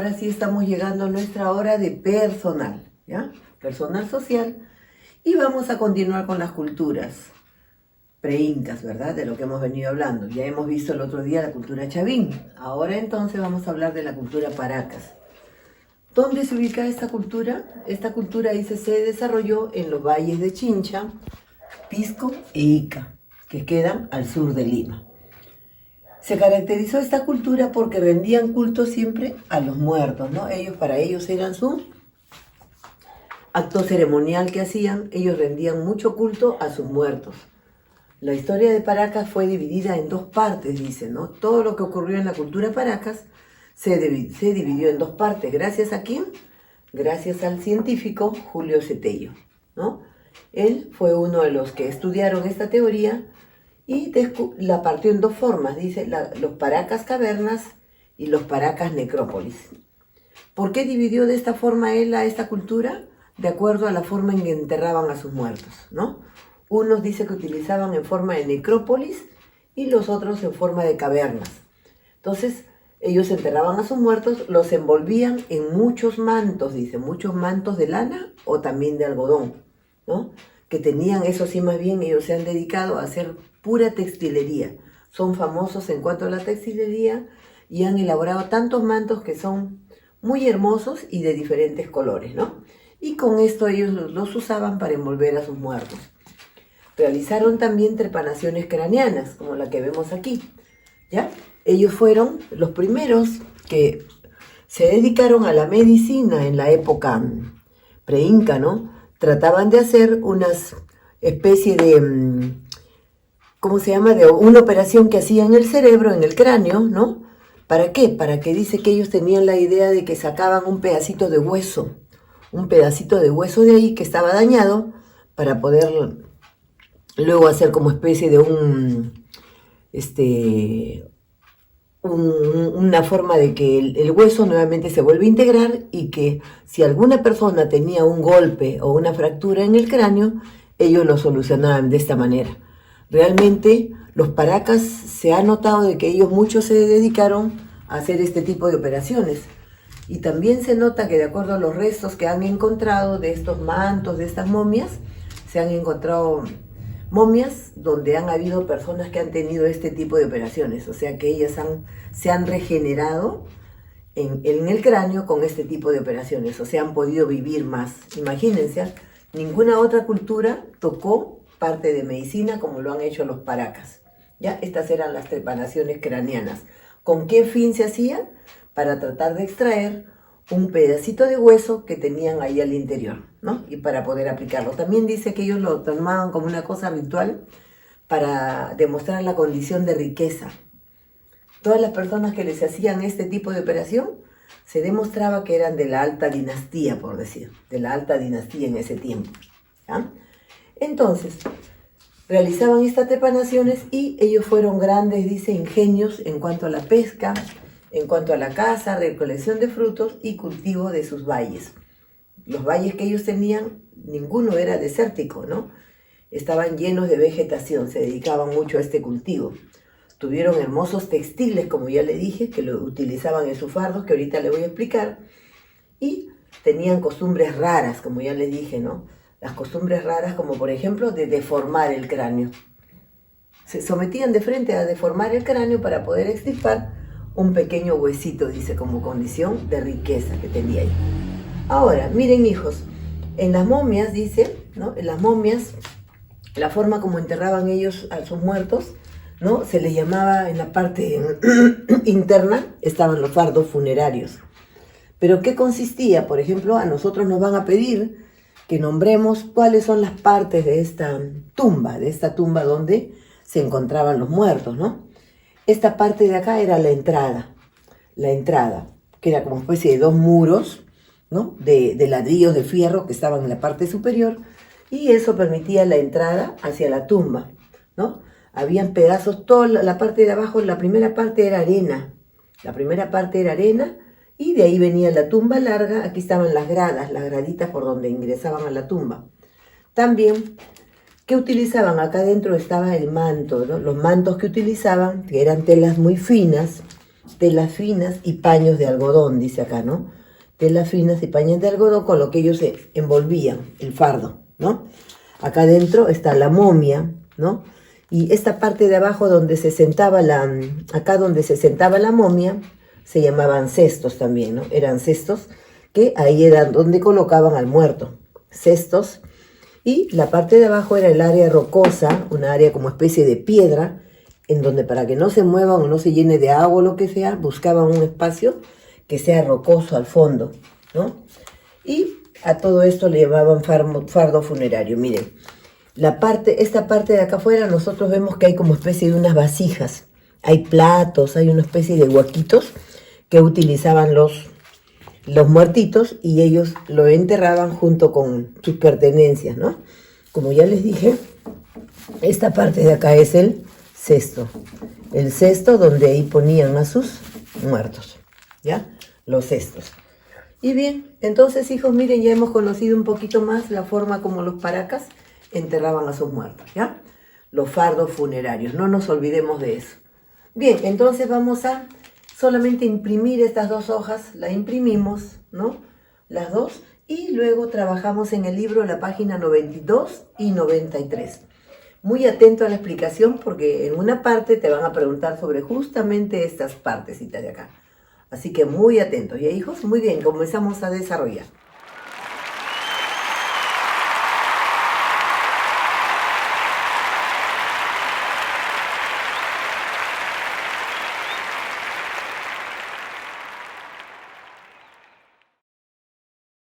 ahora sí estamos llegando a nuestra hora de personal, ¿ya? Personal social. Y vamos a continuar con las culturas preincas, ¿verdad? De lo que hemos venido hablando. Ya hemos visto el otro día la cultura chavín. Ahora entonces vamos a hablar de la cultura paracas. ¿Dónde se ubica esta cultura? Esta cultura dice se desarrolló en los valles de Chincha, Pisco e Ica, que quedan al sur de Lima. Se caracterizó esta cultura porque rendían culto siempre a los muertos, ¿no? Para ellos eran su acto ceremonial que hacían, ellos rendían mucho culto a sus muertos. La historia de Paracas fue dividida en dos partes, dice, ¿no? Todo lo que ocurrió en la cultura Paracas se dividió en dos partes. ¿Gracias a quién? Gracias al científico Julio Cetello, ¿no? Él fue uno de los que estudiaron esta teoría y la partió en dos formas, dice, los Paracas cavernas y los Paracas necrópolis. ¿Por qué dividió de esta forma él a esta cultura? De acuerdo a la forma en que enterraban a sus muertos, ¿no? Unos dice que utilizaban en forma de necrópolis y los otros en forma de cavernas. Entonces, ellos enterraban a sus muertos, los envolvían en muchos mantos, dice, muchos mantos de lana o también de algodón, ¿no? Que tenían, eso sí, más bien ellos se han dedicado a hacer pura textilería. Son famosos en cuanto a la textilería y han elaborado tantos mantos que son muy hermosos y de diferentes colores, ¿no? Y con esto ellos los usaban para envolver a sus muertos. Realizaron también trepanaciones craneanas, como la que vemos aquí, ¿ya? Ellos fueron los primeros que se dedicaron a la medicina en la época preinca, ¿no? Trataban de hacer unas especie de, ¿cómo se llama? De una operación que hacían en el cerebro, en el cráneo, ¿no? ¿Para qué? Para que dice que ellos tenían la idea de que sacaban un pedacito de hueso de ahí que estaba dañado para poder luego hacer como especie de una forma de que el hueso nuevamente se vuelve a integrar y que si alguna persona tenía un golpe o una fractura en el cráneo, ellos lo solucionaban de esta manera. Realmente los Paracas se ha notado de que ellos muchos se dedicaron a hacer este tipo de operaciones. Y también se nota que de acuerdo a los restos que han encontrado de estos mantos, de estas momias, se han encontrado momias donde han habido personas que han tenido este tipo de operaciones. O sea que ellas se han regenerado en el cráneo con este tipo de operaciones. O sea, han podido vivir más. Imagínense, ninguna otra cultura tocó parte de medicina como lo han hecho los Paracas. ¿Ya? Estas eran las trepanaciones craneanas. ¿Con qué fin se hacían? Para tratar de extraer un pedacito de hueso que tenían ahí al interior, ¿no? Y para poder aplicarlo. También dice que ellos lo tomaban como una cosa ritual para demostrar la condición de riqueza. Todas las personas que les hacían este tipo de operación se demostraba que eran de la alta dinastía, por decir, de la alta dinastía en ese tiempo, ¿ya? Entonces, realizaban estas trepanaciones y ellos fueron grandes, dice, ingenios en cuanto a la pesca, en cuanto a la caza, recolección de frutos y cultivo de sus valles. Los valles que ellos tenían, ninguno era desértico, ¿no? Estaban llenos de vegetación, se dedicaban mucho a este cultivo. Tuvieron hermosos textiles, como ya le dije, que lo utilizaban en sus fardos, que ahorita le voy a explicar. Y tenían costumbres raras, como ya les dije, ¿no? Las costumbres raras, como por ejemplo, de deformar el cráneo. Se sometían de frente a deformar el cráneo para poder extirpar un pequeño huesito, dice, como condición de riqueza que tenía ahí. Ahora, miren, hijos, en las momias, dice, ¿no? En las momias, la forma como enterraban ellos a sus muertos, ¿no? Se les llamaba en la parte interna, estaban los fardos funerarios. ¿Pero qué consistía? Por ejemplo, a nosotros nos van a pedir que nombremos cuáles son las partes de esta tumba donde se encontraban los muertos, ¿no? Esta parte de acá era la entrada, que era como especie de dos muros, ¿no? de ladrillos de fierro que estaban en la parte superior, y eso permitía la entrada hacia la tumba, ¿no? Habían pedazos, toda la parte de abajo, la primera parte era arena, y de ahí venía la tumba larga. Aquí estaban las graditas por donde ingresaban a la tumba. También, ¿qué utilizaban? Acá adentro estaba el manto, ¿no? Los mantos que utilizaban, que eran telas muy finas, telas finas y paños de algodón, dice acá, ¿no? Telas finas y paños de algodón con lo que ellos se envolvían, el fardo, ¿no? Acá adentro está la momia, ¿no? Y esta parte de abajo donde se sentaba acá donde se sentaba la momia, se llamaban cestos también, ¿no? Eran cestos que ahí eran donde colocaban al muerto, cestos. Y la parte de abajo era el área rocosa, una área como especie de piedra, en donde para que no se muevan o no se llene de agua o lo que sea, buscaban un espacio que sea rocoso al fondo, ¿no? Y a todo esto le llamaban fardo funerario. Miren, esta parte de acá afuera nosotros vemos que hay como especie de unas vasijas, hay platos, hay una especie de huaquitos que utilizaban los muertitos y ellos lo enterraban junto con sus pertenencias, ¿no? Como ya les dije, esta parte de acá es el cesto donde ahí ponían a sus muertos, ¿ya? Los cestos. Y bien, entonces hijos, miren, ya hemos conocido un poquito más la forma como los paracas enterraban a sus muertos, ¿ya? Los fardos funerarios, no nos olvidemos de eso. Bien, entonces vamos a solamente imprimir estas dos hojas, la imprimimos, ¿no? Las dos, y luego trabajamos en el libro la página 92 y 93. Muy atento a la explicación porque en una parte te van a preguntar sobre justamente estas partecitas de acá. Así que muy atentos. ¿Ya hijos? Muy bien, comenzamos a desarrollar.